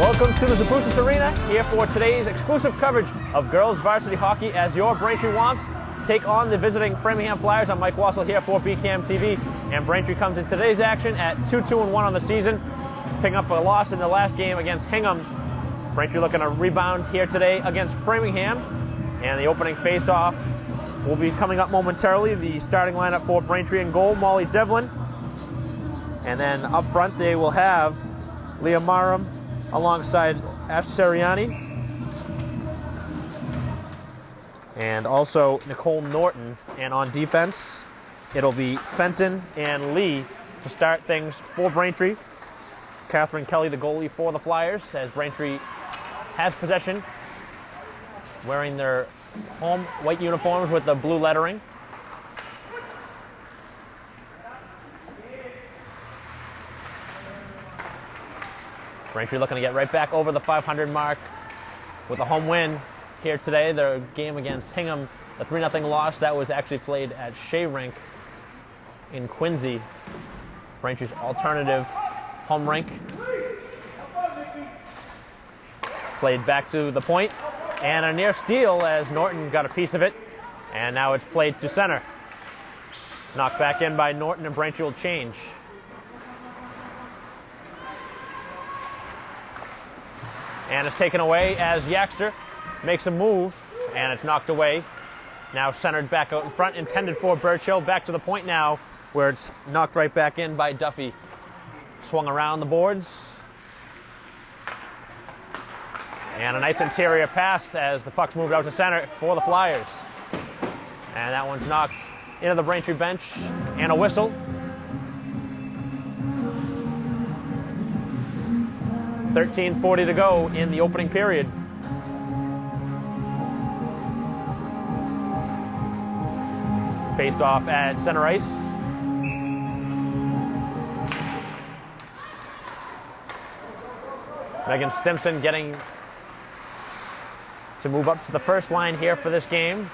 Welcome to the Zabrusis Arena, here for today's exclusive coverage of girls varsity hockey as your Braintree Womps take on the visiting Framingham Flyers. I'm Mike Wassel here for BCAM TV, and Braintree comes in today's action at 2-2-1 on the season, picking up a loss in the last game against Hingham. Braintree looking to rebound here today against Framingham, and the opening face-off will be coming up momentarily. The starting lineup for Braintree in goal, Molly Devlin, and then up front they will have Leah Marum alongside Ash Seriani, and also Nicole Norton. And on defense, it'll be Fenton and Lee to start things for Braintree. Catherine Kelly, the goalie for the Flyers, as Braintree has possession, wearing their home white uniforms with the blue lettering. Braintree looking to get right back over the 500 mark with a home win here today. Their game against Hingham, the 3-0 loss, that was actually played at Shea Rink in Quincy, Braintree's alternative home rink. Played back to the point, and a near steal as Norton got a piece of it, and now it's played to center. Knocked back in by Norton, and Braintree will change. And it's taken away as Yaxter makes a move, and it's knocked away. Now centered back out in front, intended for Birchill. Back to the point now, where it's knocked right back in by Duffy. Swung around the boards. And a nice interior pass as the puck's moved out to center for the Flyers. And that one's knocked into the Braintree bench, and a whistle. 13:40 to go in the opening period. Faced off at center ice. Megan Stimson getting to move up to the first line here for this game,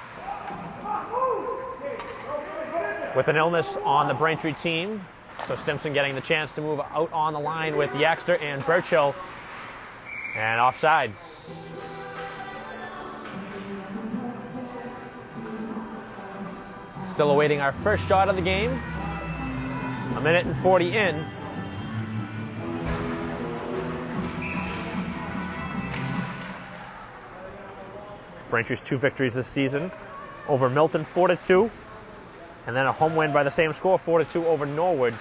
with an illness on the Braintree team. So Stimson getting the chance to move out on the line with Yaxter and Birchill, and offsides. Still awaiting our first shot of the game. 1:40 in. Braintree's 2 victories this season over Milton, 4-2. And then a home win by the same score, 4-2 over Norwood.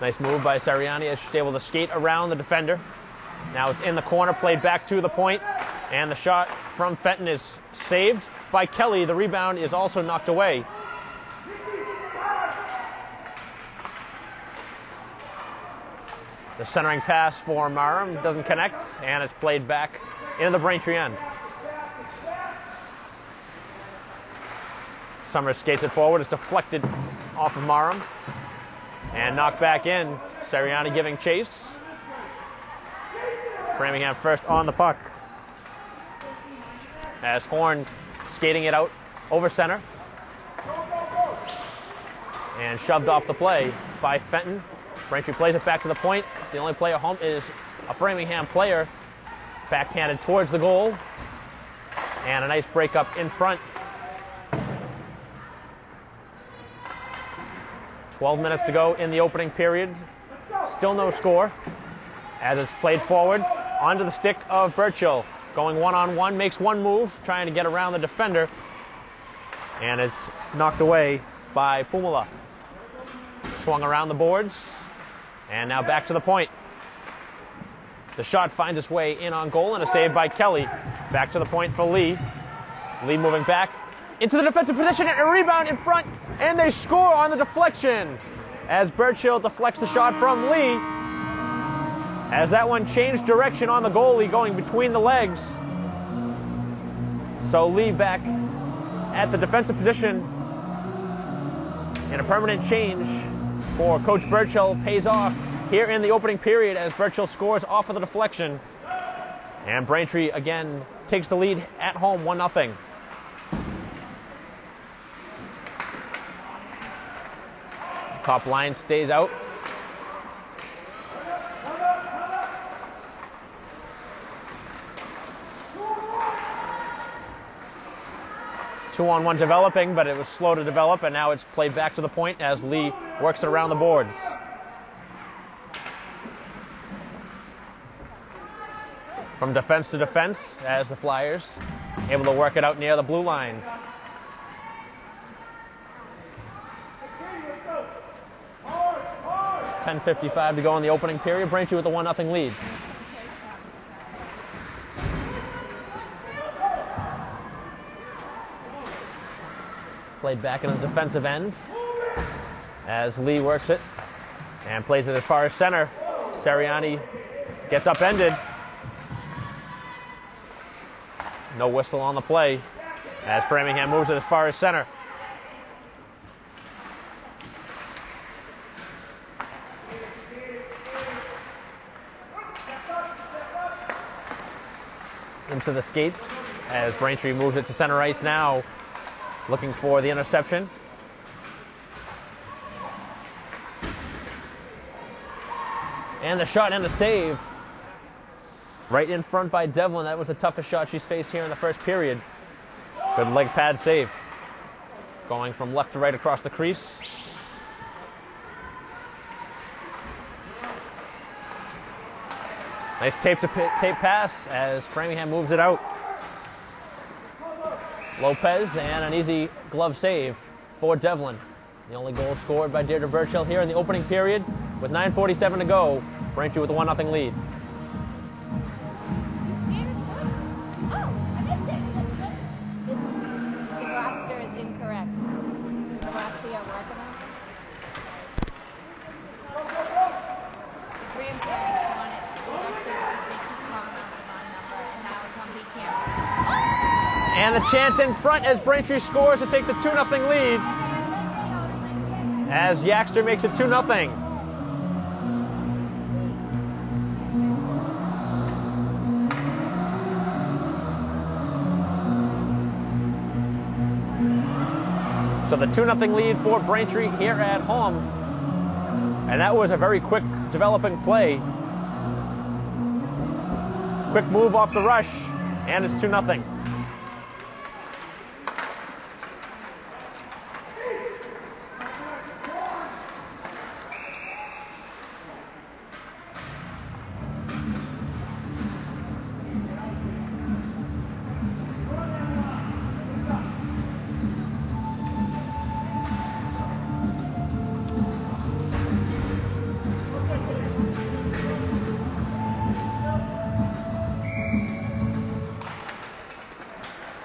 Nice move by Seriani as she's able to skate around the defender. Now it's in the corner, played back to the point, and the shot from Fenton is saved by Kelly. The rebound is also knocked away. The centering pass for Marum doesn't connect, and it's played back into the Braintree end. Summers skates it forward. It's deflected off of Marum and knocked back in. Seriani giving chase. Framingham first on the puck, as Horn skating it out over center and shoved off the play by Fenton. Braintree plays it back to the point. The only player home is a Framingham player, backhanded towards the goal, and a nice breakup in front. 12 minutes to go in the opening period. Still no score as it's played forward onto the stick of Birchill. Going one-on-one, makes one move, trying to get around the defender, and it's knocked away by Pumala. Swung around the boards, and now back to the point. The shot finds its way in on goal, and a save by Kelly. Back to the point for Lee. Lee moving back into the defensive position, and a rebound in front, and they score on the deflection as Birchill deflects the shot from Lee, as that one changed direction on the goalie, going between the legs. So Lee back at the defensive position, and a permanent change for Coach Birchill pays off here in the opening period as Birchill scores off of the deflection, and Braintree again takes the lead at home, 1-0. Top line stays out. Two-on-one developing, but it was slow to develop, and now it's played back to the point as Lee works it around the boards. From defense to defense as the Flyers able to work it out near the blue line. .55 to go in the opening period. Braintree with a 1-0 lead. Played back in the defensive end as Lee works it and plays it as far as center. Seriani gets upended. No whistle on the play as Framingham moves it as far as center. Into the skates as Braintree moves it to center ice now, looking for the interception. And the shot and the save. Right in front by Devlin. That was the toughest shot she's faced here in the first period. Good leg pad save. Going from left to right across the crease. Nice tape pass as Framingham moves it out. Lopez and an easy glove save for Devlin. The only goal scored by Deirdre Burchill here in the opening period with 9:47 to go. Braintree with a 1-0 lead. And the chance in front as Braintree scores to take the 2-0 lead. As Yaxter makes it 2-0. So the 2-0 lead for Braintree here at home. And that was a very quick developing play. Quick move off the rush, and it's 2-0.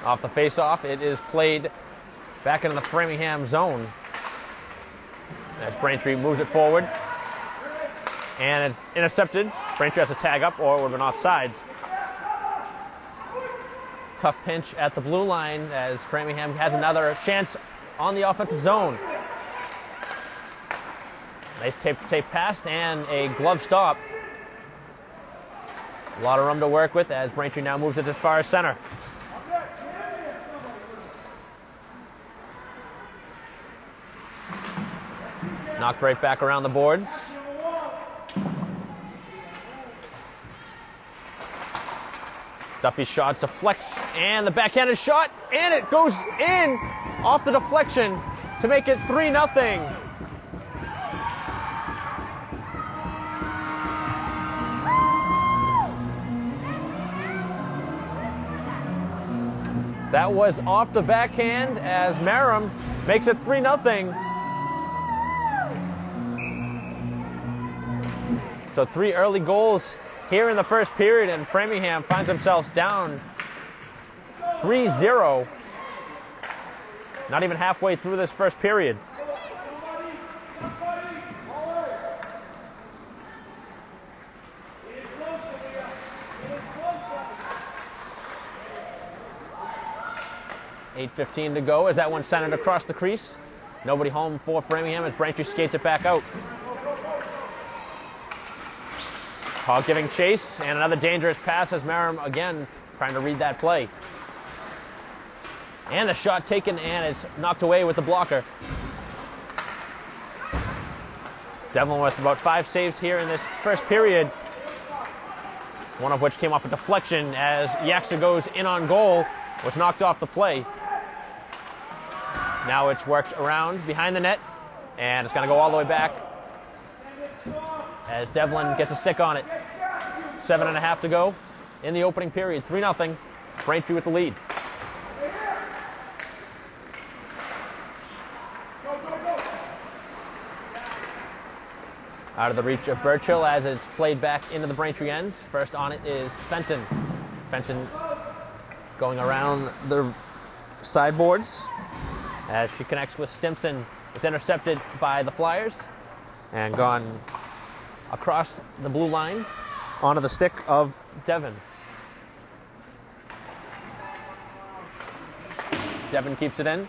Off the face-off, it is played back into the Framingham zone as Braintree moves it forward. And it's intercepted. Braintree has to tag up or it would have been offsides. Tough pinch at the blue line as Framingham has another chance on the offensive zone. Nice tape pass and a glove stop. A lot of room to work with as Braintree now moves it as far as center. Knocked right back around the boards. Duffy's shot deflects, and the backhanded shot, and it goes in off the deflection to make it 3-0. That was off the backhand as Merrim makes it 3-0. So 3 early goals here in the first period, and Framingham finds themselves down 3-0. Not even halfway through this first period. .15 to go as that one centered across the crease. Nobody home for Framingham as Braintree skates it back out. Hogg giving chase, and another dangerous pass as Merrim again trying to read that play. And a shot taken, and it's knocked away with the blocker. Devlin with about 5 saves here in this first period, one of which came off a deflection as Yaxter goes in on goal, was knocked off the play. Now it's worked around behind the net, and it's going to go all the way back as Devlin gets a stick on it. 7.5 to go in the opening period. 3-0, Braintree with the lead. Out of the reach of Burchill as it's played back into the Braintree end. First on it is Fenton. Fenton going around the sideboards as she connects with Stimson. It's intercepted by the Flyers and gone across the blue line onto the stick of Devon. Devon keeps it in.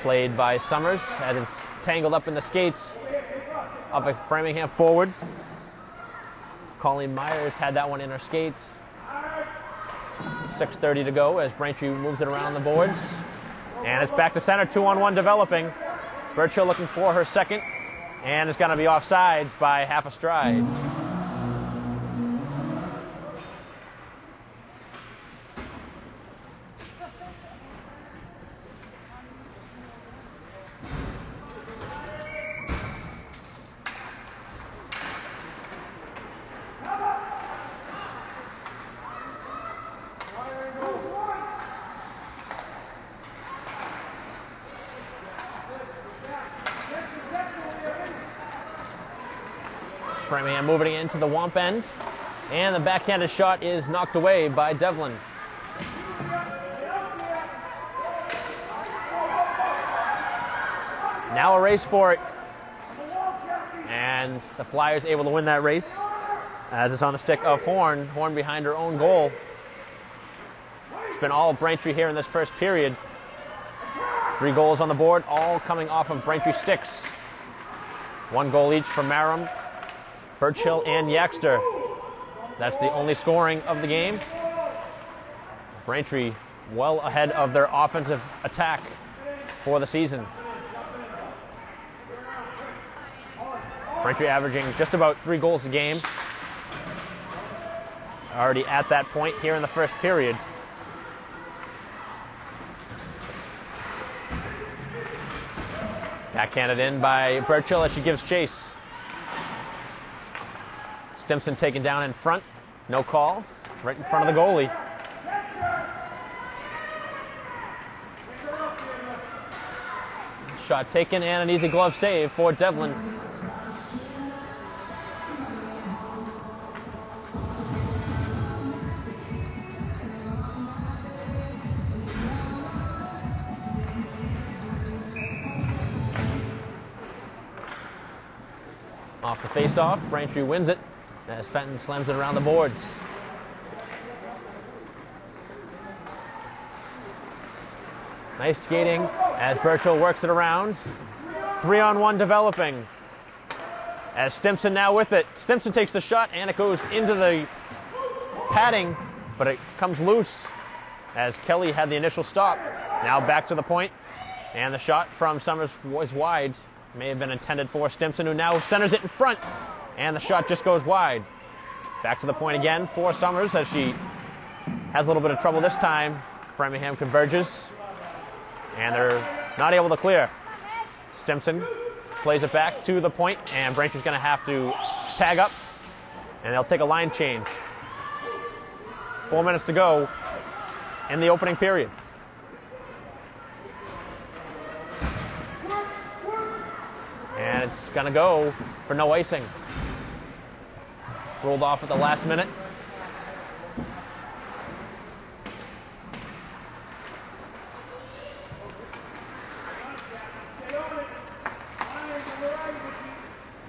Played by Summers as it's tangled up in the skates of a Framingham forward. Colleen Myers had that one in her skates. 6:30 to go as Braintree moves it around the boards. And it's back to center, 2-on-1 developing. Burchill looking for her second, and it's going to be offsides by half a stride. Framingham moving it into the Womp end, and the backhanded shot is knocked away by Devlin. Now a race for it, and the Flyers able to win that race as it's on the stick of Horn. Horn behind her own goal. It's been all Braintree here in this first period. 3 goals on the board, all coming off of Braintree sticks. 1 goal each for Marum, Burchill, and Yaxter. That's the only scoring of the game. Braintree well ahead of their offensive attack for the season. Braintree averaging just about 3 goals a game. Already at that point here in the first period. Backhanded in by Burchill as she gives chase. Stimson taken down in front. No call. Right in front of the goalie. Shot taken and an easy glove save for Devlin. Off the face-off, Braintree wins it as Fenton slams it around the boards. Nice skating as Burchill works it around. 3-on-1 developing as Stimson now with it. Stimson takes the shot and it goes into the padding, but it comes loose as Kelly had the initial stop. Now back to the point, and the shot from Summers was wide. May have been intended for Stimson, who now centers it in front, and the shot just goes wide. Back to the point again for Summers as she has a little bit of trouble this time. Framingham converges, and they're not able to clear. Stimson plays it back to the point, and Braintree's going to have to tag up, and they'll take a line change. 4 minutes to go in the opening period. And it's going to go for no icing. Rolled off at the last minute.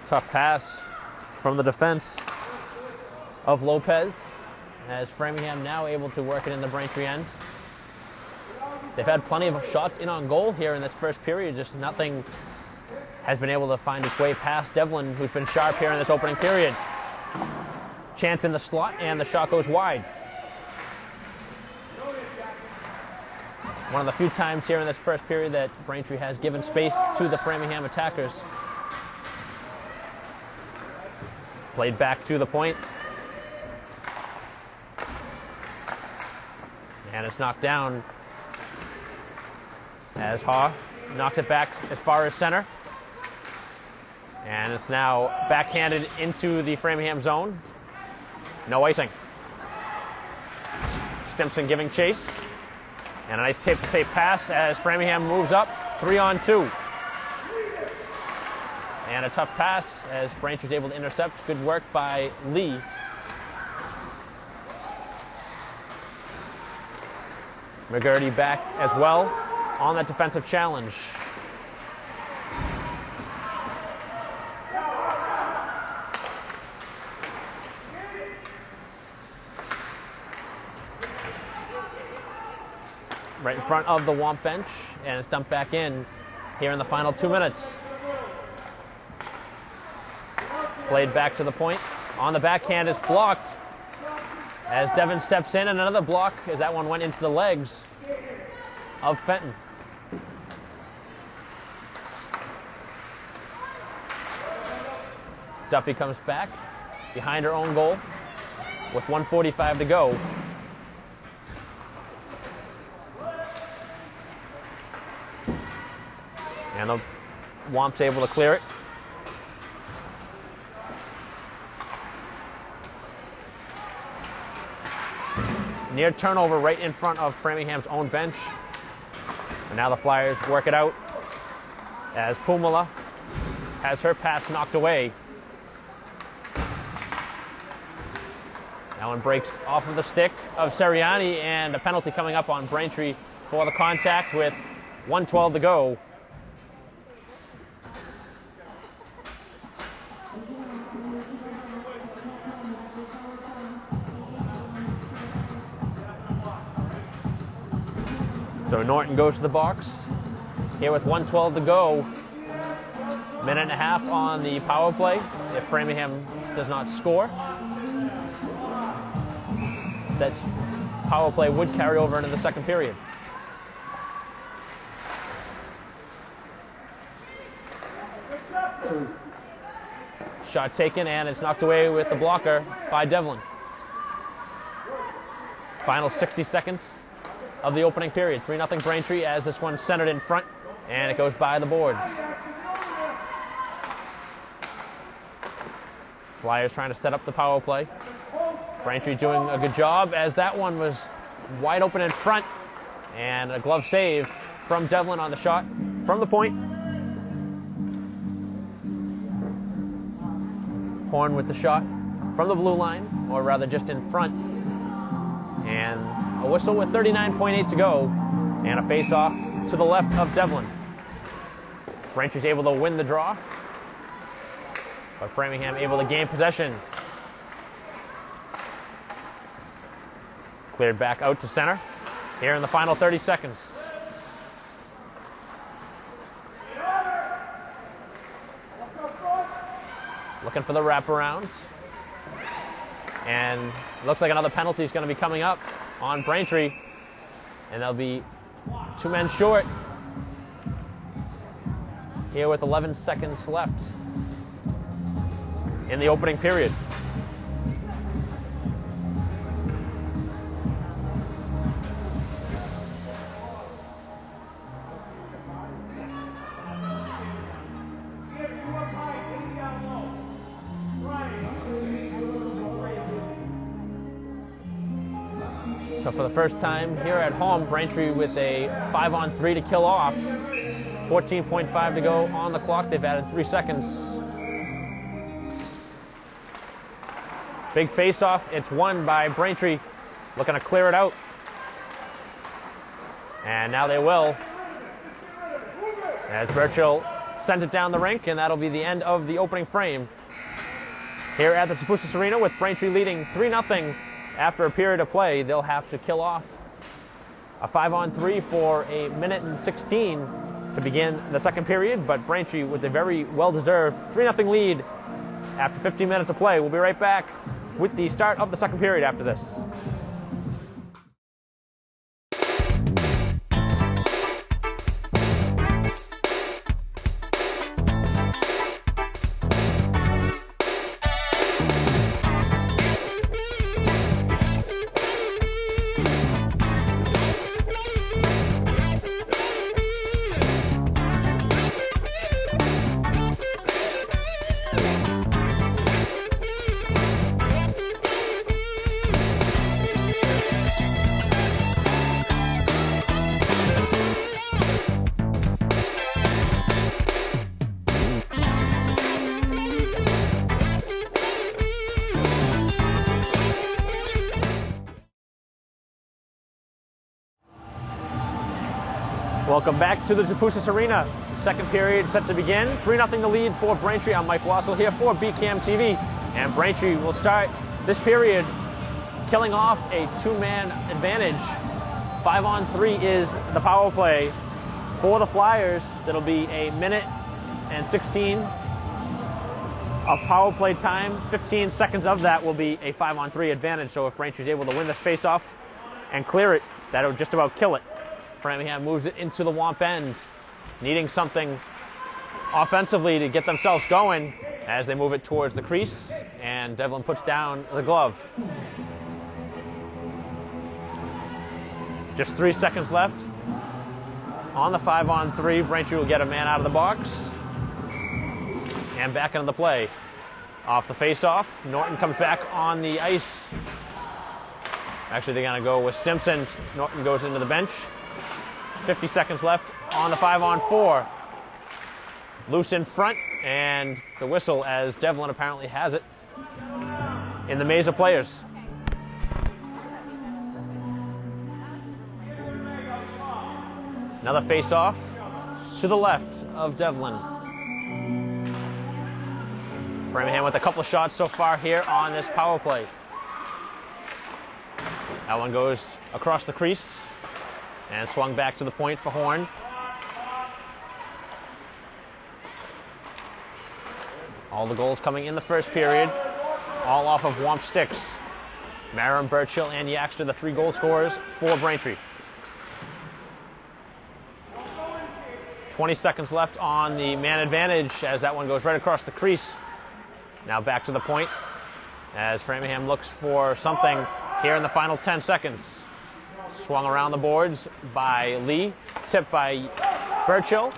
Tough pass from the defense of Lopez as Framingham now able to work it in the Braintree end. They've had plenty of shots in on goal here in this first period, just nothing has been able to find its way past Devlin, who's been sharp here in this opening period. Chance in the slot, and the shot goes wide. One of the few times here in this first period that Braintree has given space to the Framingham attackers. Played back to the point. And it's knocked down as Haw knocks it back as far as center. And it's now backhanded into the Framingham zone. No icing. Stimson giving chase. And a nice tape-to-tape pass as Framingham moves up, 3-on-2. And a tough pass as Braintree's able to intercept. Good work by Lee. McGurty back as well on that defensive challenge. Right in front of the Womp bench, and it's dumped back in here in the final 2 minutes. Played back to the point. On the backhand, it's blocked as Devon steps in, and another block as that one went into the legs of Fenton. Duffy comes back behind her own goal with 1:45 to go. And the Womp's able to clear it. Near turnover right in front of Framingham's own bench. And now the Flyers work it out as Pumala has her pass knocked away. That one breaks off of the stick of Seriani, and a penalty coming up on Braintree for the contact with 1:12 to go. So Norton goes to the box here with 1:12 to go. Minute and a half on the power play. If Framingham does not score, that power play would carry over into the second period. Shot taken, and it's knocked away with the blocker by Devlin. Final 60 seconds of the opening period. 3-0 Braintree as this one's centered in front, and it goes by the boards. Flyers trying to set up the power play. Braintree doing a good job as that one was wide open in front, and a glove save from Devlin on the shot from the point. Horn with the shot from the blue line, or rather just in front. And a whistle with 39.8 to go, and a face-off to the left of Devlin. Braintree's able to win the draw, but Framingham able to gain possession. Cleared back out to center here in the final 30 seconds. Looking for the wraparound. And looks like another penalty is going to be coming up on Braintree. And they'll be 2 men short here with 11 seconds left in the opening period. So for the first time here at home, Braintree with a 5-on-3 to kill off. 14.5 to go on the clock. They've added 3 seconds. Big face-off. It's won by Braintree, looking to clear it out. And now they will, as Birchill sent it down the rink, and that'll be the end of the opening frame here at the Tapusas Arena, with Braintree leading 3-0 after a period of play. They'll have to kill off A 5-on-3 for a minute and 16 to begin the second period, but Braintree with a very well-deserved 3-0 lead after 15 minutes of play. We'll be right back with the start of the second period after this. Welcome back to the Zapusas Arena. Second period set to begin. 3-0 the lead for Braintree. I'm Mike Wassel here for BCAM TV. And Braintree will start this period killing off a 2-man advantage. 5-on-3 is the power play for the Flyers. That'll be a minute and 16 of power play time. 15 seconds of that will be a 5-on-3 advantage. So if Braintree is able to win this faceoff and clear it, that'll just about kill it. Framingham moves it into the Womp end, needing something offensively to get themselves going as they move it towards the crease, and Devlin puts down the glove. Just 3 seconds left on the 5-on-3. Braintree will get a man out of the box and back into the play. Off the face-off, Norton comes back on the ice. Actually, they're going to go with Stimson. Norton goes into the bench. 50 seconds left on the 5-on-4. Loose in front, and the whistle as Devlin apparently has it in the maze of players. Another face-off to the left of Devlin. Framingham with a couple of shots so far here on this power play. That one goes across the crease and swung back to the point for Horn. All the goals coming in the first period, all off of Womp sticks. Marin, Birchill, and Yaxter, the 3 goal scorers for Braintree. 20 seconds left on the man advantage as that one goes right across the crease. Now back to the point as Framingham looks for something here in the final 10 seconds. Swung around the boards by Lee, tipped by Birchill,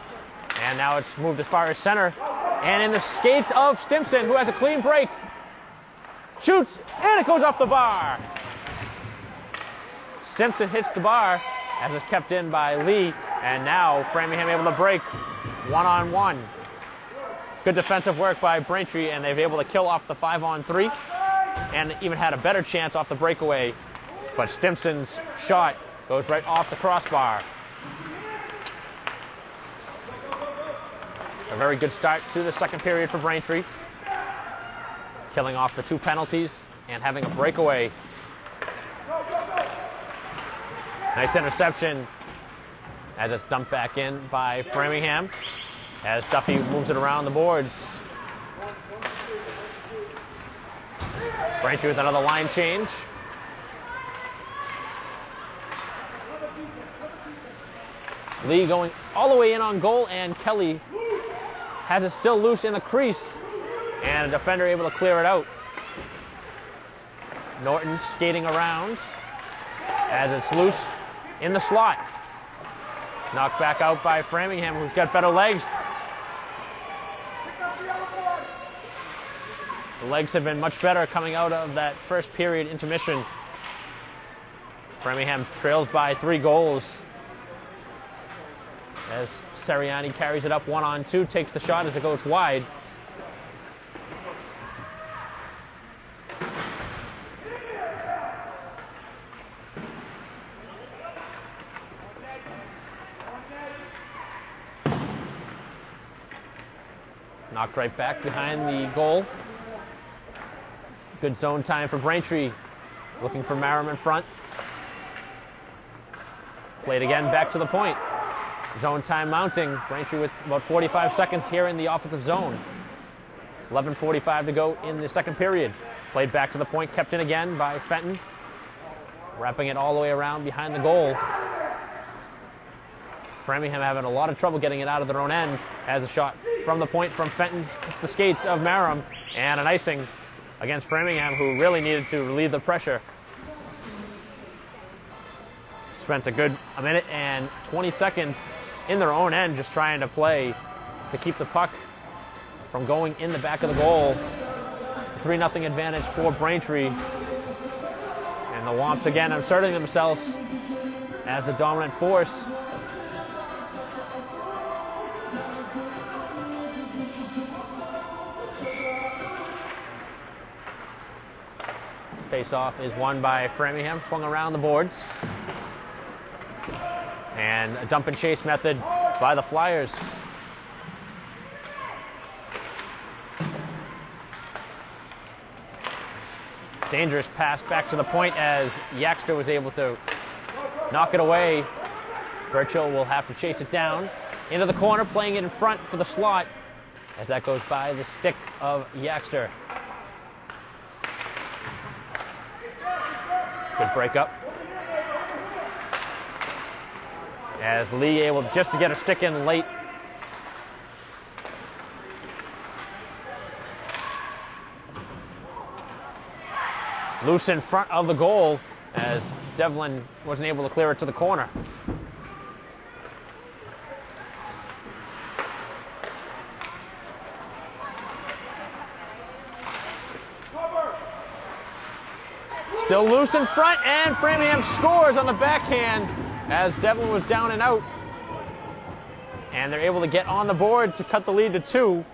and now it's moved as far as center. And in the skates of Stimson, who has a clean break, shoots, and it goes off the bar. Stimson hits the bar as it's kept in by Lee, and now Framingham able to break 1-on-1. Good defensive work by Braintree, and they've able to kill off the 5-on-3, and even had a better chance off the breakaway. But Stimson's shot goes right off the crossbar. A very good start to the second period for Braintree. Killing off the 2 penalties and having a breakaway. Nice interception as it's dumped back in by Framingham as Duffy moves it around the boards. Braintree with another line change. Lee going all the way in on goal, and Kelly has it still loose in the crease, and a defender able to clear it out. Norton skating around as it's loose in the slot. Knocked back out by Framingham, who's got better legs. The legs have been much better coming out of that first period intermission. Framingham trails by 3 goals. As Seriani carries it up 1-on-2, takes the shot as it goes wide. Knocked right back behind the goal. Good zone time for Braintree. Looking for Marum in front. Played again, back to the point. Zone time mounting. Braintree with about 45 seconds here in the offensive zone. 11:45 to go in the second period. Played back to the point, kept in again by Fenton. Wrapping it all the way around behind the goal. Framingham having a lot of trouble getting it out of their own end. As a shot from the point from Fenton. It's the skates of Marum. And an icing against Framingham, who really needed to relieve the pressure. Spent a good minute and 20 seconds in their own end just trying to play to keep the puck from going in the back of the goal. 3-0 advantage for Braintree. And the Womps again asserting themselves as the dominant force. Face-off is won by Framingham, swung around the boards. And a dump and chase method by the Flyers. Dangerous pass back to the point as Yaxter was able to knock it away. Burchill will have to chase it down into the corner, playing it in front for the slot as that goes by the stick of Yaxter. Good breakup. As Lee able just to get a stick in late. Loose in front of the goal as Devlin wasn't able to clear it to the corner. Still loose in front, and Framingham scores on the backhand as Devlin was down and out. And they're able to get on the board to cut the lead to 2.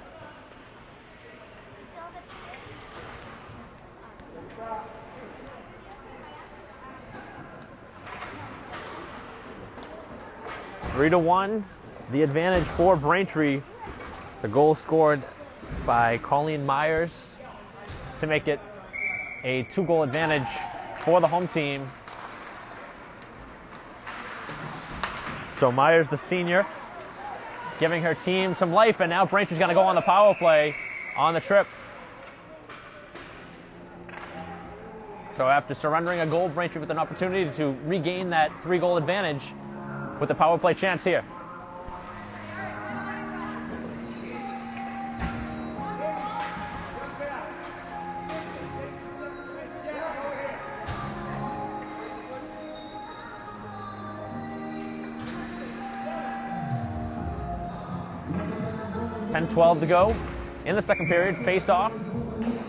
Three to 1, the advantage for Braintree. The goal scored by Colleen Myers to make it a 2-goal advantage for the home team. So Myers, the senior, giving her team some life, and now Braintree's going to go on the power play on the trip. So after surrendering a goal, Braintree with an opportunity to regain that 3-goal advantage with the power play chance here. .12 to go in the second period. Face off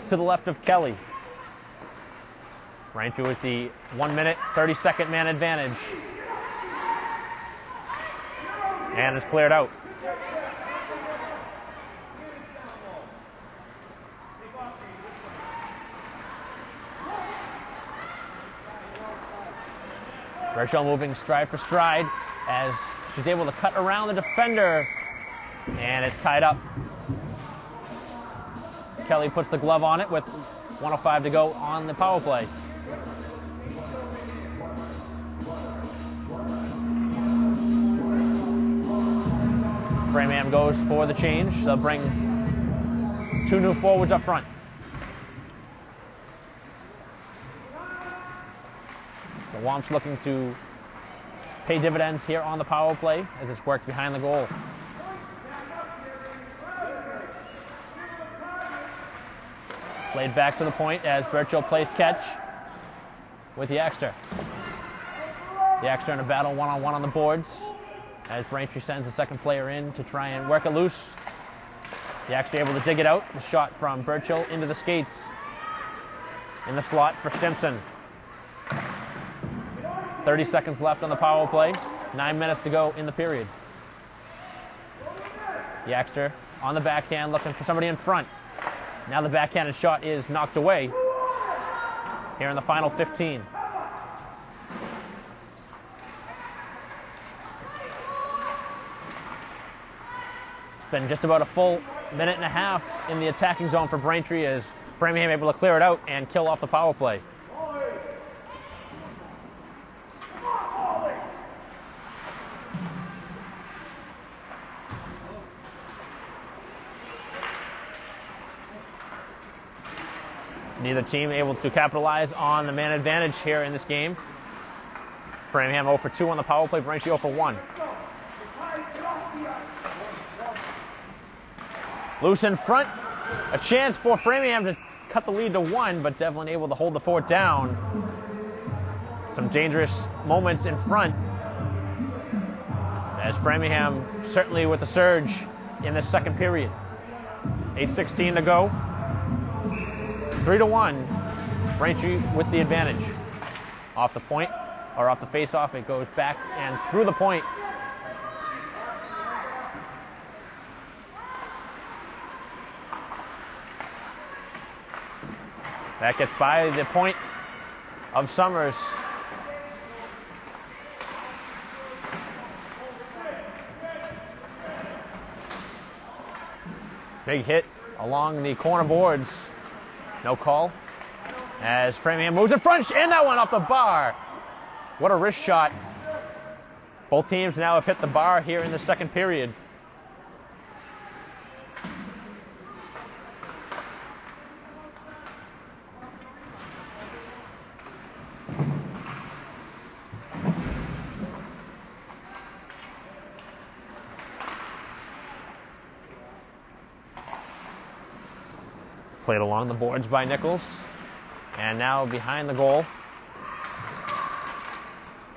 to the left of Kelly. Braintree with the 1-minute, 30-second man advantage. And it's cleared out. Burchill moving stride for stride as she's able to cut around the defender. And it's tied up. Kelly puts the glove on it with 1:05 to go on the power play. Framingham goes for the change. They'll bring 2 new forwards up front. The Womps looking to pay dividends here on the power play as it's worked behind the goal. Played back to the point as Burchill plays catch with Yaxter. Yaxter in a battle one-on-one on the boards as Braintree sends the second player in to try and work it loose. Yaxter able to dig it out. The shot from Burchill into the skates. In the slot for Stimson. 30 seconds left on the power play. 9 minutes to go in the period. Yaxter on the backhand looking for somebody in front. Now the backhanded shot is knocked away here in the final 15. It's been just about a full minute and a half in the attacking zone for Braintree as Framingham able to clear it out and kill off the power play. Neither team able to capitalize on the man advantage here in this game. Framingham 0 for 2 on the power play, Braintree 0 for 1. Loose in front. A chance for Framingham to cut the lead to 1, but Devlin able to hold the fort down. Some dangerous moments in front, as Framingham certainly with the surge in this second period. 8:16 to go. 3-1. Braintree with the advantage. Off the point, or off the face-off, it goes back and through the point. That gets by the point of Summers. Big hit along the corner boards. No call. As Framingham moves in front, and that one off the bar. What a wrist shot. Both teams now have hit the bar here in the second period. Played along the boards by Nichols. And now behind the goal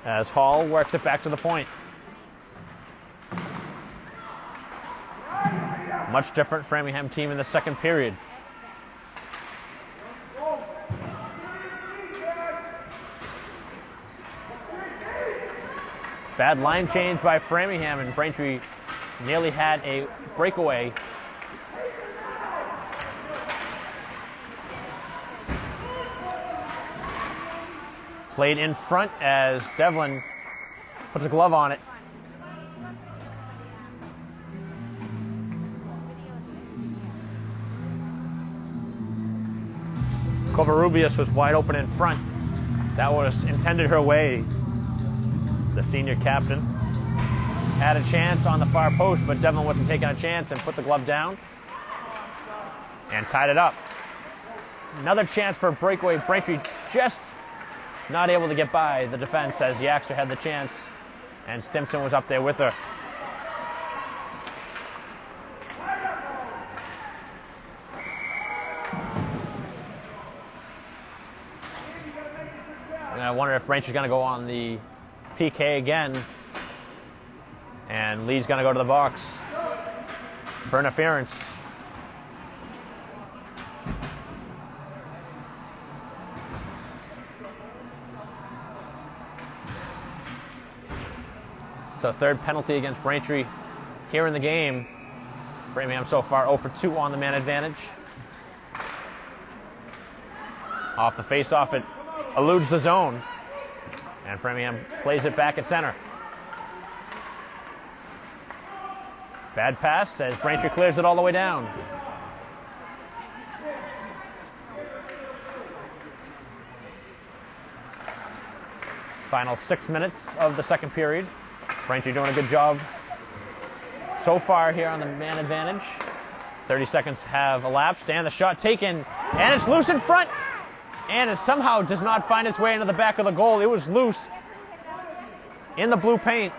as Hall works it back to the point. Much different Framingham team in the second period. Bad line change by Framingham, and Braintree nearly had a breakaway. Played in front as Devlin puts a glove on it. Covarrubias was wide open in front. That was intended her way. The senior captain had a chance on the far post, but Devlin wasn't taking a chance and put the glove down and tied it up. Another chance for a breakaway. Braintree just not able to get by the defense as Yaxter had the chance, and Stimson was up there with her. And I wonder if Braintree's going to go on the PK again, and Lee's going to go to the box for interference. So third penalty against Braintree here in the game. Framingham so far 0 for 2 on the man advantage. Off the face-off, it eludes the zone, and Framingham plays it back at center. Bad pass as Braintree clears it all the way down. Final 6 minutes of the second period. Braintree doing a good job so far here on the man advantage. 30 seconds have elapsed, and the shot taken, and it's loose in front, and it somehow does not find its way into the back of the goal. It was loose in the blue paint.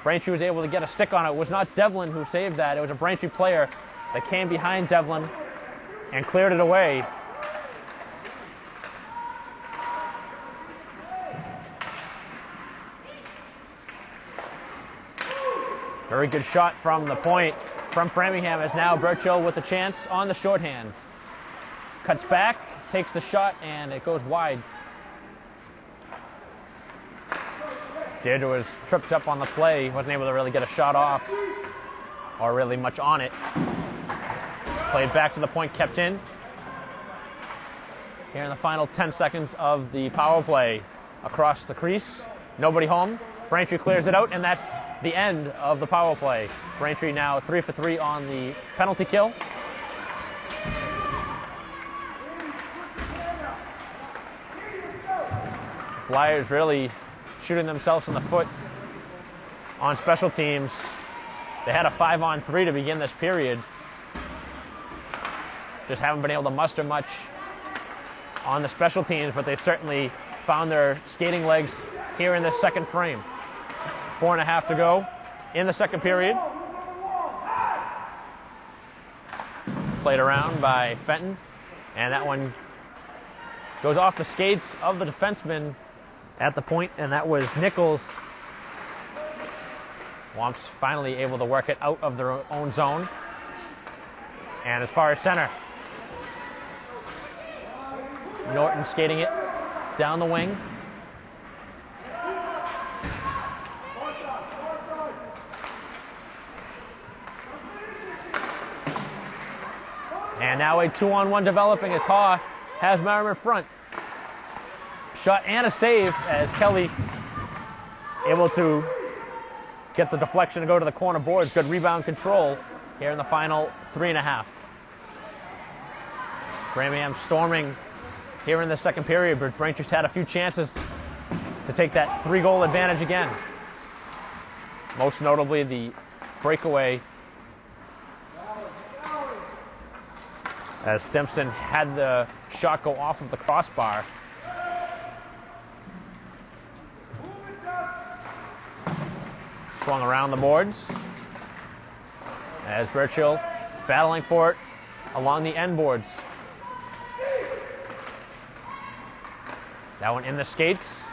Braintree was able to get a stick on it. It was not Devlin who saved that. It was a Braintree player that came behind Devlin and cleared it away. Very good shot from the point from Framingham, as now Burchill with the chance on the shorthand. Cuts back, takes the shot, and it goes wide. Deirdre was tripped up on the play, wasn't able to really get a shot off or really much on it. Played back to the point, kept in. Here in the final 10 seconds of the power play, across the crease, nobody home. Braintree clears it out, and that's the end of the power play. Braintree now 3 for 3 on the penalty kill. Flyers really shooting themselves in the foot on special teams. They had a 5-on-3 to begin this period. Just haven't been able to muster much on the special teams, but they've certainly found their skating legs here in this second frame. 4.5 to go in the second period. Played around by Fenton, and that one goes off the skates of the defenseman at the point, and that was Nichols. Womps finally able to work it out of their own zone. And as far as center, Norton skating it down the wing. And now a 2-on-1 developing as Haw has Merriman front. Shot and a save as Kelly able to get the deflection to go to the corner boards. Good rebound control here in the final 3.5. Framingham storming here in the second period, but Braintree's had a few chances to take that 3-goal advantage again. Most notably the breakaway as Stimson had the shot go off of the crossbar. Swung around the boards as Birchill battling for it along the end boards. That one in the skates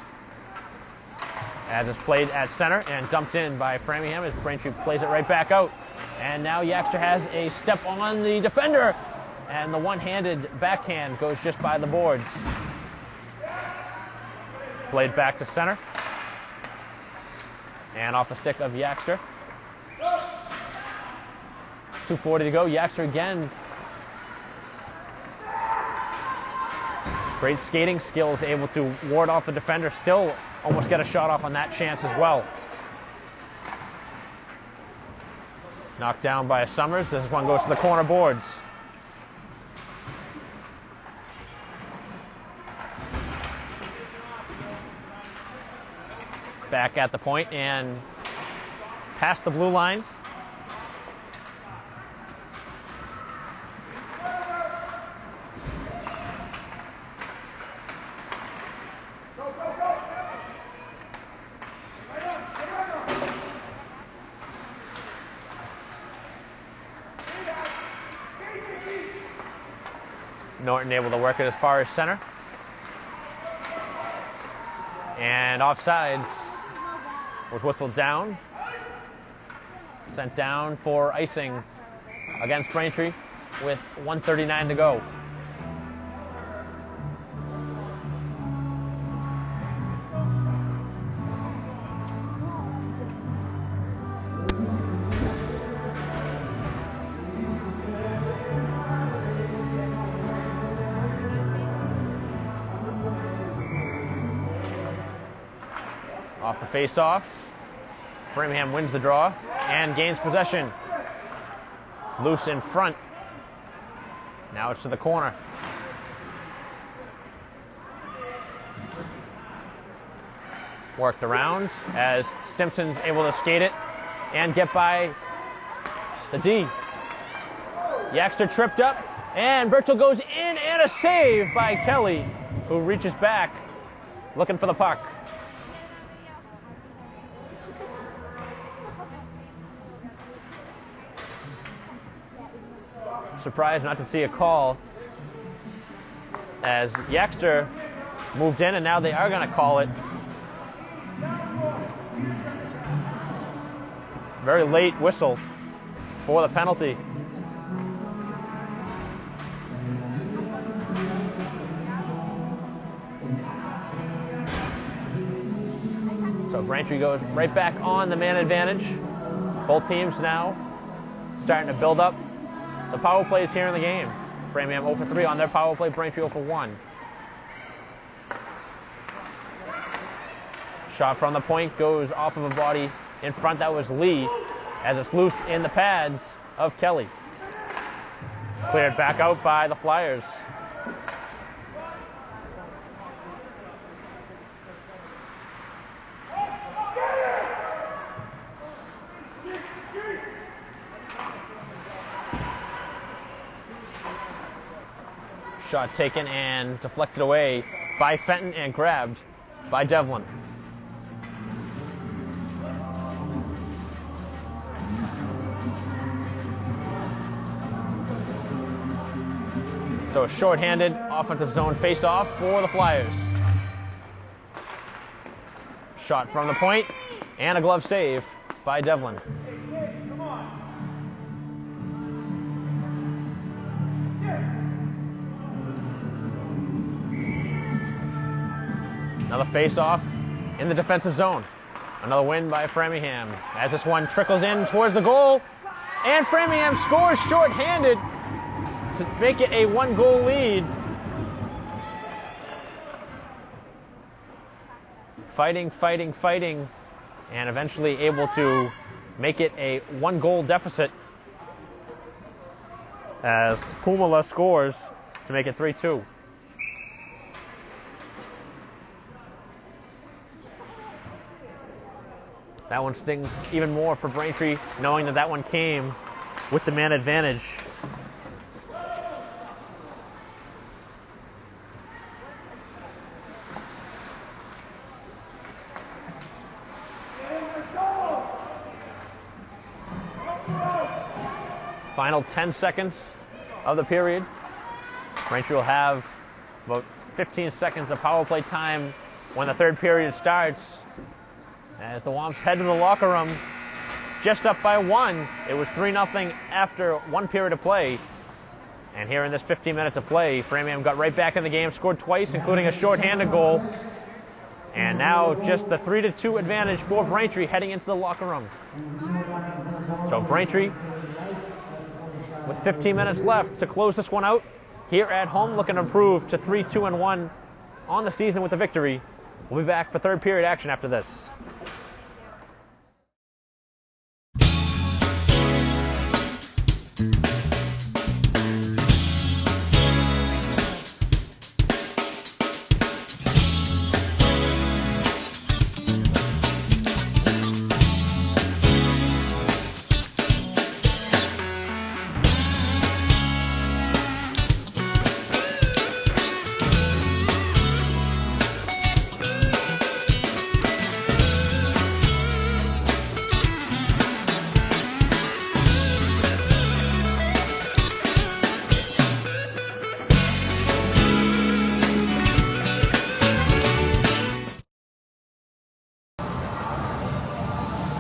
as it's played at center and dumped in by Framingham as Braintree plays it right back out. And now Yaxter has a step on the defender, and the one-handed backhand goes just by the boards. Played back to center. And off the stick of Yaxter. 2:40 to go. Yaxter again. Great skating skills, able to ward off the defender. Still almost get a shot off on that chance as well. Knocked down by Summers. This one goes to the corner boards. Back at the point and past the blue line. Norton able to work it as far as center. And offsides was whistled down. Sent down for icing against Braintree with 1:39 to go. Off the face-off, Framingham wins the draw and gains possession. Loose in front. Now it's to the corner. Worked around as Stimson's able to skate it and get by the D. Yaxter tripped up, and Birchall goes in, and a save by Kelly, who reaches back looking for the puck. Surprised not to see a call as Yaxter moved in, and now they are going to call it. Very late whistle for the penalty. So Braintree goes right back on the man advantage. Both teams now starting to build up the power plays here in the game. Framingham 0 for 3 on their power play, Braintree 0 for 1. Shot from the point goes off of a body in front. That was Lee as it's loose in the pads of Kelly. Cleared back out by the Flyers. Shot taken and deflected away by Fenton and grabbed by Devlin. So a short-handed offensive zone face-off for the Flyers. Shot from the point, and a glove save by Devlin. Another face-off in the defensive zone. Another win by Framingham as this one trickles in towards the goal, and Framingham scores short-handed to make it a one-goal lead. Fighting, and eventually able to make it a one-goal deficit as Pumala scores to make it 3-2. That one stings even more for Braintree, knowing that that one came with the man advantage. Final 10 seconds of the period. Braintree will have about 15 seconds of power play time when the third period starts. As the Womps head to the locker room, just up by one. It was 3-0 after one period of play. And here in this 15 minutes of play, Framingham got right back in the game, scored twice, including a shorthanded goal. And now just the 3-2 advantage for Braintree heading into the locker room. So Braintree, with 15 minutes left to close this one out, here at home looking to improve to 3-2-1 on the season with a victory. We'll be back for third period action after this.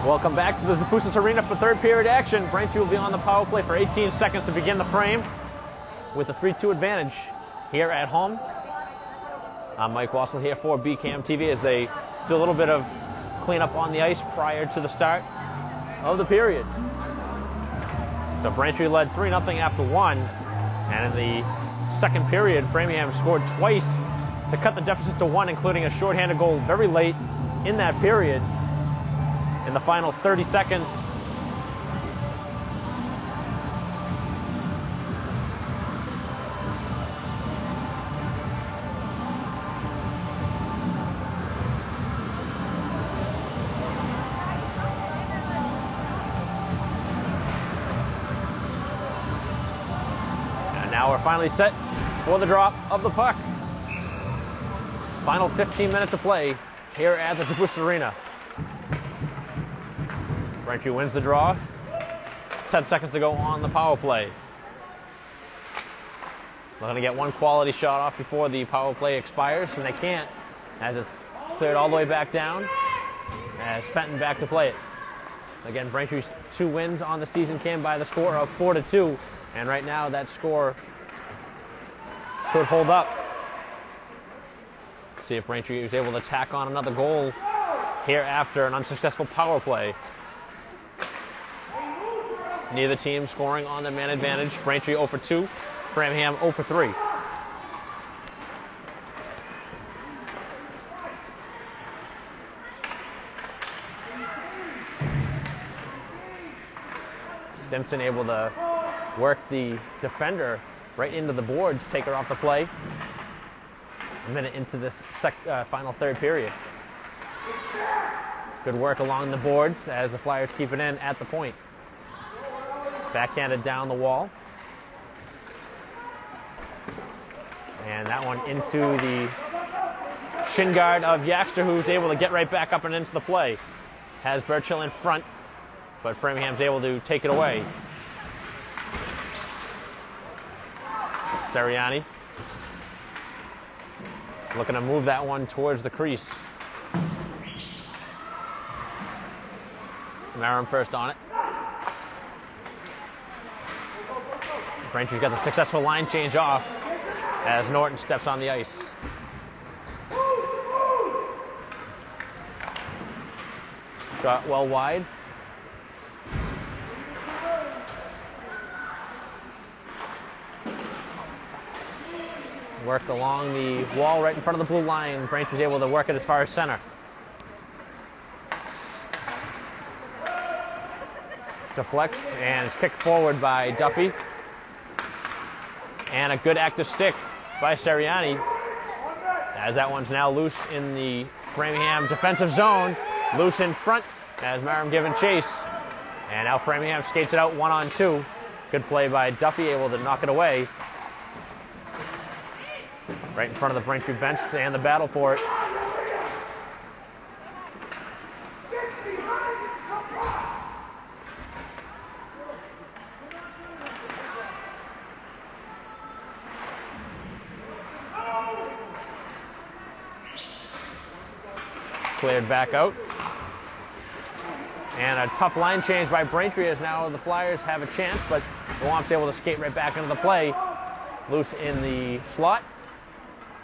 Welcome back to the Zapusas Arena for third period action. Braintree will be on the power play for 18 seconds to begin the frame with a 3-2 advantage here at home. I'm Mike Wassel here for BCAM TV as they do a little bit of cleanup on the ice prior to the start of the period. So Braintree led 3-0 after one, and in the second period, Framingham scored twice to cut the deficit to one, including a shorthanded goal very late in that period. In the final 30 seconds, and now we're finally set for the drop of the puck. Final 15 minutes of play here at the Zapusas Arena. Braintree wins the draw. 10 seconds to go on the power play. They're going to get one quality shot off before the power play expires, and they can't, as it's cleared all the way back down, as Fenton back to play it. Again, Braintree's 2 wins on the season came by the score of 4-2, and right now that score could hold up. See if Braintree is able to tack on another goal here after an unsuccessful power play. Neither team scoring on the man advantage. Braintree 0 for 2, Framingham 0 for 3. Stimson able to work the defender right into the boards, take her off the play. A minute into this final third period. Good work along the boards as the Flyers keep it in at the point. Backhanded down the wall. And that one into the shin guard of Yaxter, who's able to get right back up and into the play. Has Burchill in front, but Framingham's able to take it away. Seriani looking to move that one towards the crease. Merrim first on it. Braintree's got the successful line change off as Norton steps on the ice. Shot well wide. Work along the wall right in front of the blue line. Braintree's able to work it as far as center. Deflects and is kicked forward by Duffy. And a good active stick by Seriani, as that one's now loose in the Framingham defensive zone. Loose in front as Merrim giving chase. And now Framingham skates it out 1-on-2. Good play by Duffy, able to knock it away. Right in front of the Braintree bench and the battle for it. Cleared back out. And a tough line change by Braintree as now the Flyers have a chance, but the Womp's able to skate right back into the play. Loose in the slot.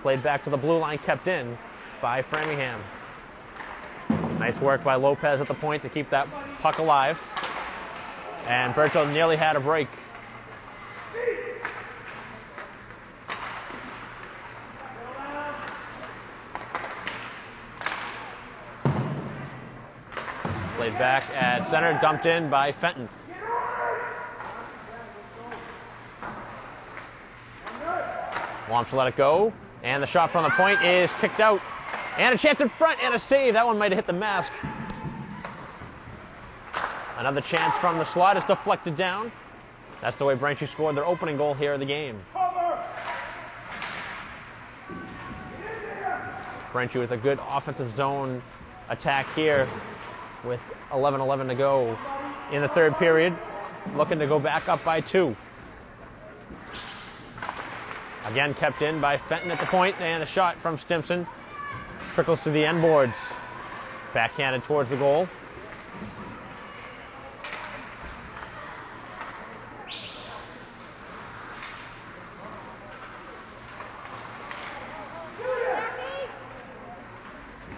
Played back to the blue line, kept in by Framingham. Nice work by Lopez at the point to keep that puck alive. And Burchill nearly had a break. Played back at center, dumped in by Fenton. Wants to let it go, and the shot from the point is kicked out. And a chance in front, and a save. That one might have hit the mask. Another chance from the slot is deflected down. That's the way Braintree scored their opening goal here of the game. Braintree with a good offensive zone attack here, with 11:11 to go in the third period, looking to go back up by 2. Again kept in by Fenton at the point, and a shot from Stimson trickles to the end boards. Backhanded towards the goal.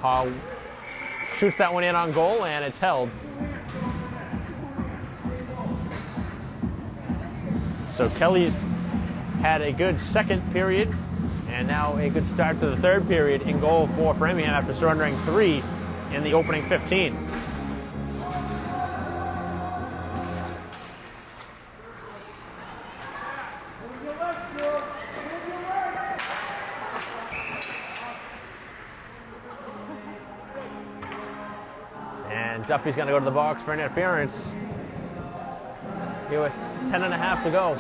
Hall shoots that one in on goal, and it's held. So Kelly's had a good second period, and now a good start to the third period in goal for Framingham after surrendering 3 in the opening 15. And Duffy's going to go to the box for an interference here with 10.5 to go.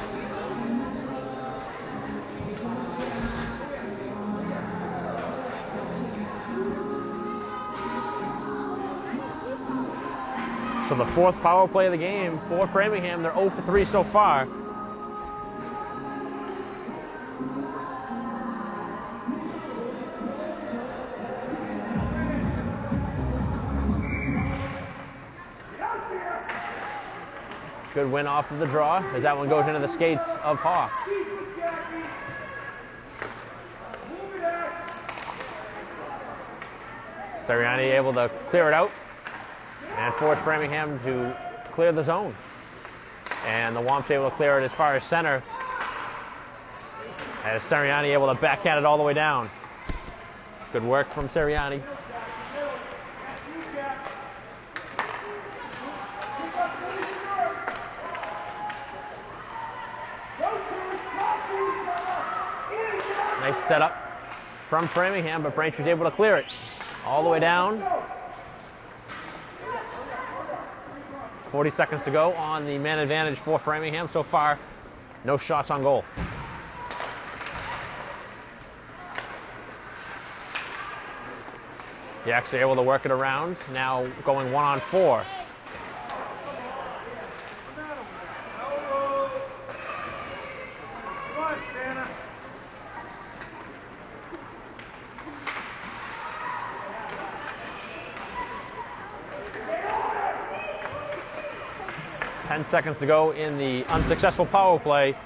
So the 4th power play of the game for Framingham. They're 0 for 3 so far. Good win off of the draw as that one goes into the skates of Hawk. Seriani able to clear it out and force Framingham to clear the zone. And the Womp's able to clear it as far as center, as Seriani able to backhand it all the way down. Good work from Seriani. Nice setup from Framingham, but Braintree's able to clear it all the way down. 40 seconds to go on the man advantage for Framingham. So far, no shots on goal. He actually able to work it around. Now going 1-on-4. Come on, Santa. Ten seconds to go in the unsuccessful power play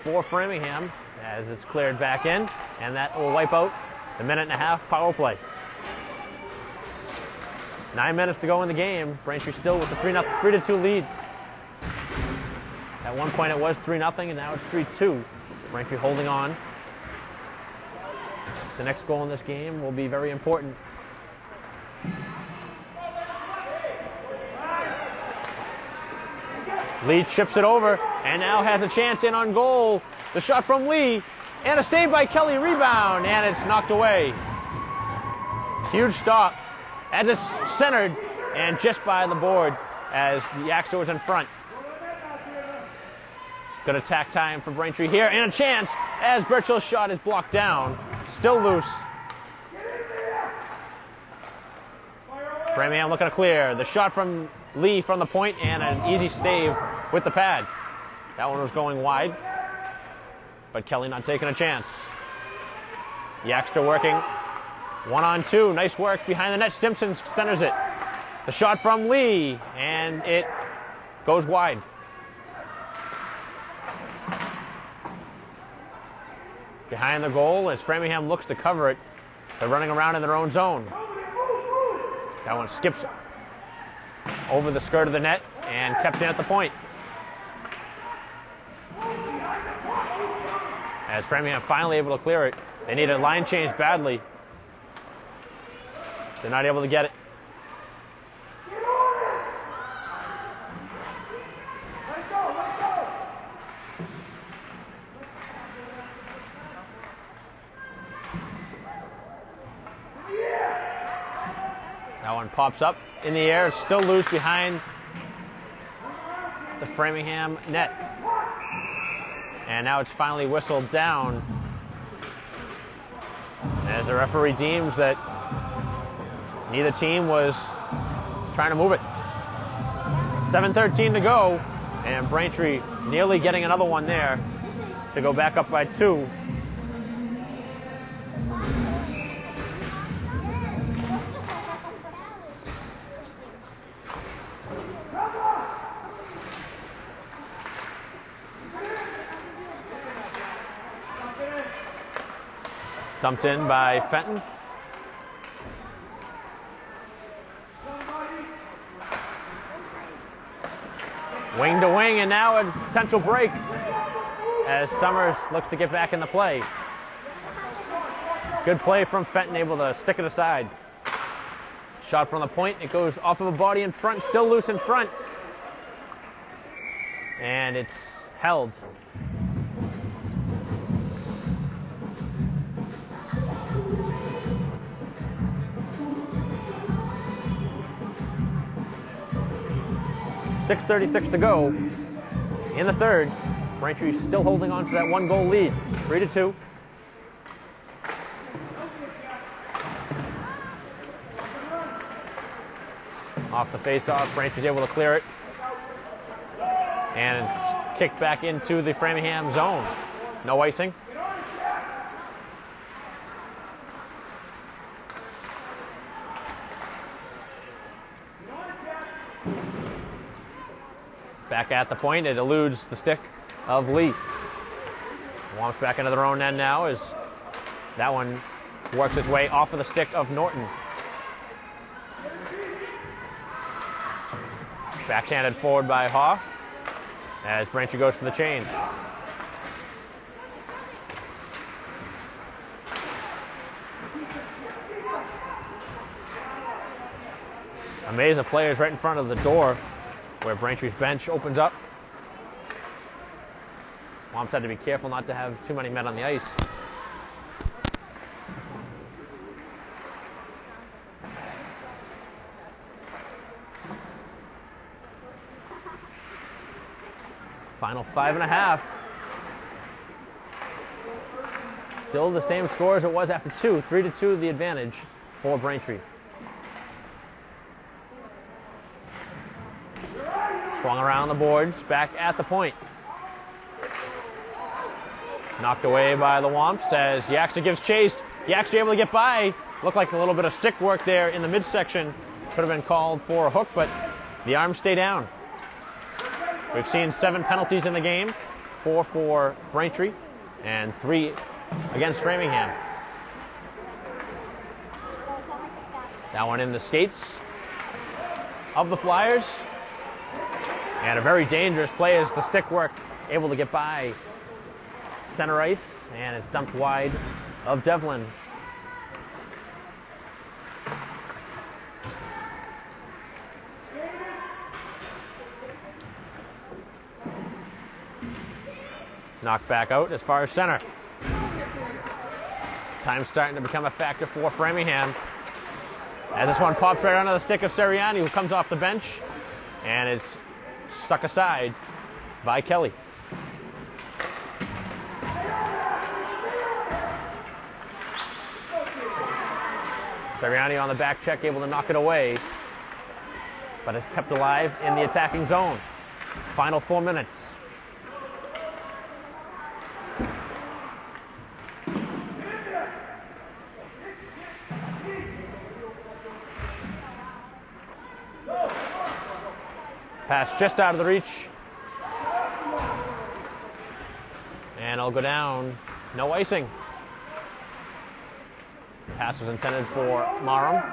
for Framingham as it's cleared back in, and that will wipe out the 1.5-minute power play. 9 minutes to go in the game. Braintree still with the 3-2 lead. At one point it was 3-0, and now it's 3-2. Braintree holding on. The next goal in this game will be very important. Lee chips it over and now has a chance in on goal. The shot from Lee and a save by Kelly, rebound, and it's knocked away. Huge stop as it's centered and just by the board as the Axter was in front. Good attack time for Braintree here, and a chance as Birchall's shot is blocked down. Still loose. Framingham looking to clear. The shot from Lee from the point and an easy stave with the pad. That one was going wide, but Kelly not taking a chance. Yaxter working 1-on-2. Nice work behind the net. Stimson centers it. The shot from Lee, and it goes wide. Behind the goal as Framingham looks to cover it. They're running around in their own zone. That one skips over the skirt of the net and kept in at the point. As Framingham finally able to clear it. They need a line change badly. They're not able to get it. That one pops up in the air, still loose behind the Framingham net. And now it's finally whistled down as the referee deems that neither team was trying to move it. 7:13 to go, and Braintree nearly getting another one there to go back up by 2. Dumped in by Fenton. Wing to wing, and now a potential break as Summers looks to get back in the play. Good play from Fenton, able to stick it aside. Shot from the point, it goes off of a body in front, still loose in front. And it's held. .636 to go in the third. Braintree still holding on to that 1-goal lead, 3-2. Off the face-off, Braintree's able to clear it. And it's kicked back into the Framingham zone. No icing. Back at the point, it eludes the stick of Lee. Wants back into their own end now as that one works its way off of the stick of Norton. Backhanded forward by Haw as Braintree goes for the change. A maze of players right in front of the door where Braintree's bench opens up. Womps had to be careful not to have too many men on the ice. Final 5.5. Still the same score as it was after 2. 3-2 the advantage for Braintree. Swung around the boards, back at the point. Knocked away by the Womps as Yaxter gives chase. Yaxter able to get by. Looked like a little bit of stick work there in the midsection. Could have been called for a hook, but the arms stay down. We've seen 7 penalties in the game, 4 for Braintree and 3 against Framingham. That one in the skates of the Flyers. And a very dangerous play as the stick work able to get by center ice, and it's dumped wide of Devlin. Knocked back out as far as center. Time's starting to become a factor for Framingham as this one pops right under the stick of Seriani, who comes off the bench, and it's stuck aside by Kelly. Seriani on the back check, able to knock it away, but it's kept alive in the attacking zone. Final 4 minutes. Pass just out of the reach. And it'll go down. No icing. Pass was intended for Marham.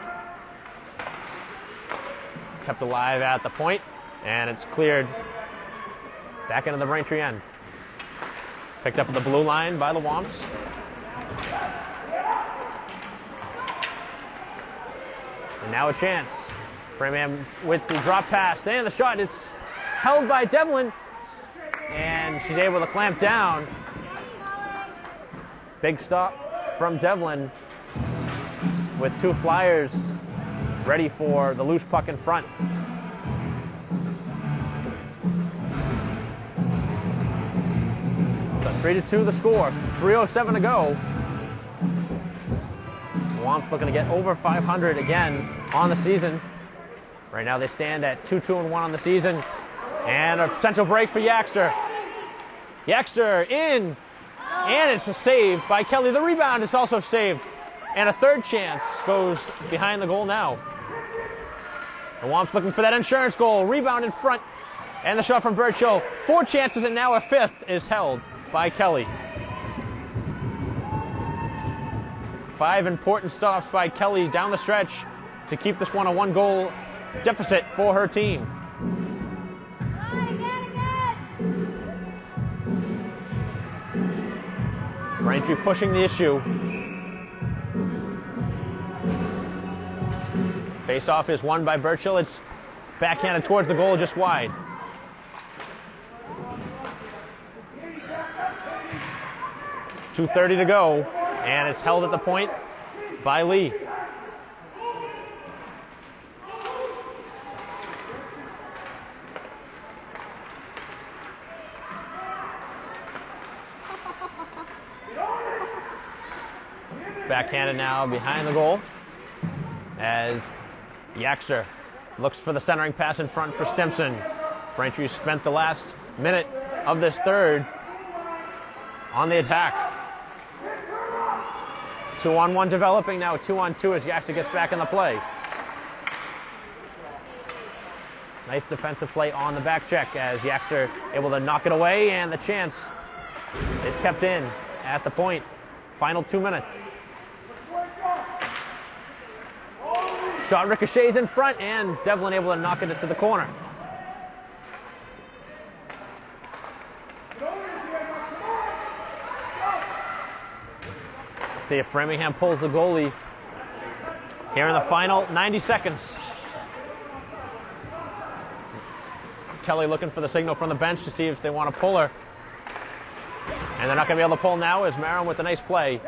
Kept alive at the point, and it's cleared back into the Braintree end. Picked up at the blue line by the Womps. And now a chance. Framingham with the drop pass and the shot. It's held by Devlin, and she's able to clamp down. Big stop from Devlin with 2 Flyers ready for the loose puck in front. So 3-2 the score, 3:07 to go. Womps looking to get over 500 again on the season. Right now they stand at 2-2-1 on the season. And a potential break for Yaxter. Yaxter in, and it's a save by Kelly. The rebound is also saved. And a third chance goes behind the goal now. The Womps looking for that insurance goal. Rebound in front. And the shot from Burchill. 4 chances, and now a 5th is held by Kelly. 5 important stops by Kelly down the stretch to keep this one a 1-goal deficit for her team. Braintree pushing the issue. Face-off is won by Burchill. It's backhanded towards the goal, just wide. .230 to go, and it's held at the point by Lee. Backhanded now behind the goal as Yaxter looks for the centering pass in front for Stimson. Braintree spent the last minute of this third on the attack. 2-on-1 developing now, 2-on-2 as Yaxter gets back in the play. Nice defensive play on the back check as Yaxter able to knock it away, and the chance is kept in at the point. Final 2 minutes. Shot ricochets in front, and Devlin able to knock it into the corner. Let's see if Framingham pulls the goalie here in the final 90 seconds. Kelly looking for the signal from the bench to see if they want to pull her. And they're not going to be able to pull now as Marin with a nice play.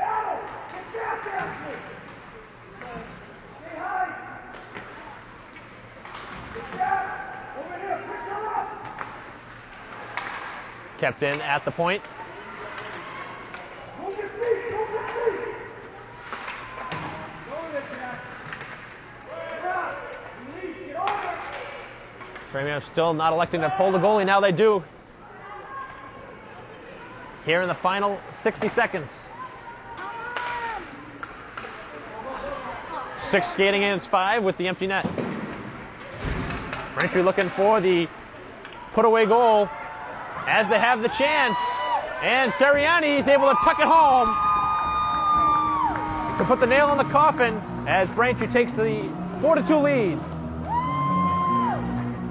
Kept in at the point. Framingham still not electing to pull the goalie. Now they do. Here in the final 60 seconds. 6 skating against 5 with the empty net. Braintree looking for the put-away goal as they have the chance. And Seriani is able to tuck it home to put the nail in the coffin as Braintree takes the 4-2 lead.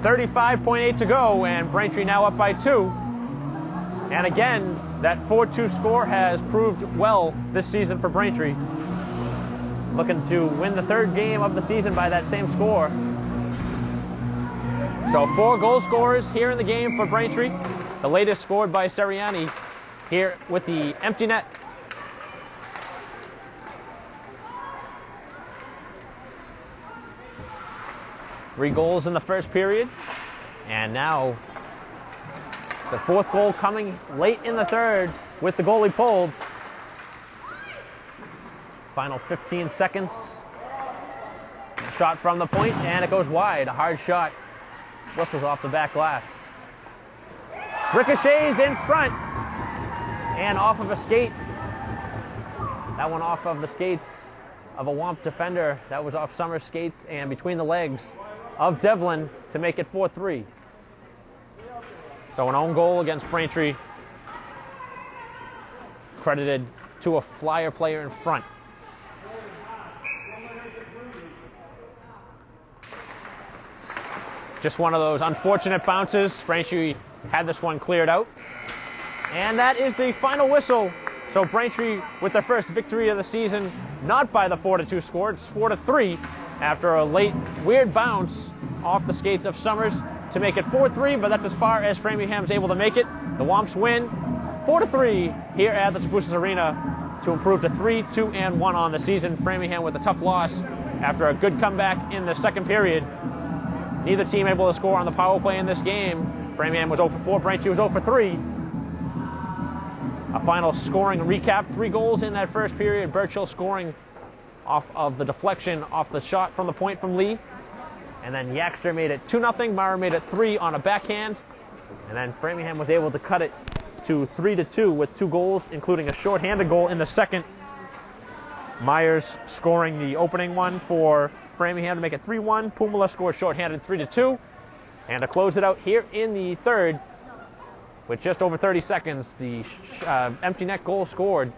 35.8 to go, and Braintree now up by 2. And again, that 4-2 score has proved well this season for Braintree. Looking to win the 3rd game of the season by that same score. So 4 goal scorers here in the game for Braintree. The latest scored by Seriani here with the empty net. Three goals in the first period. And now the 4th goal coming late in the 3rd with the goalie pulled. Final 15 seconds. Shot from the point, and it goes wide. A hard shot. Whistles off the back glass. Ricochets in front. And off of a skate. That one off of the skates of a Womp defender. That was off Summers' skates and between the legs of Devlin to make it 4-3. So an own goal against Braintree. Credited to a Flyer player in front. Just one of those unfortunate bounces. Braintree had this one cleared out. And that is the final whistle. So Braintree with their first victory of the season, not by the 4-2 score, it's 4-3 after a late weird bounce off the skates of Summers to make it 4-3, but that's as far as Framingham's able to make it. The Womps win 4-3 here at the Tabousas Arena to improve to 3-2-1 on the season. Framingham with a tough loss after a good comeback in the second period. Neither team able to score on the power play in this game. Framingham was 0-4, Braintree was 0-3. A final scoring recap, 3 goals in that first period. Burchill scoring off of the deflection off the shot from the point from Lee. And then Yaxter made it 2-0. Mara made it 3 on a backhand. And then Framingham was able to cut it to 3-2 with 2 goals, including a shorthanded goal in the second. Myers scoring the opening one for Framingham to make it 3-1. Pumala scores shorthanded 3-2. And to close it out here in the 3rd, with just over 30 seconds, the empty net goal scored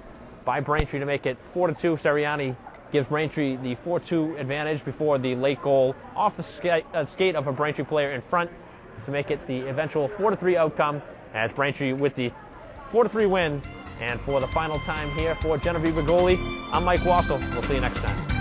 by Braintree to make it 4-2. Seriani gives Braintree the 4-2 advantage before the late goal off the skate of a Braintree player in front to make it the eventual 4-3 outcome as Braintree with the 4-3 win. And for the final time here for Genevieve Bigoli, I'm Mike Wassel. We'll see you next time.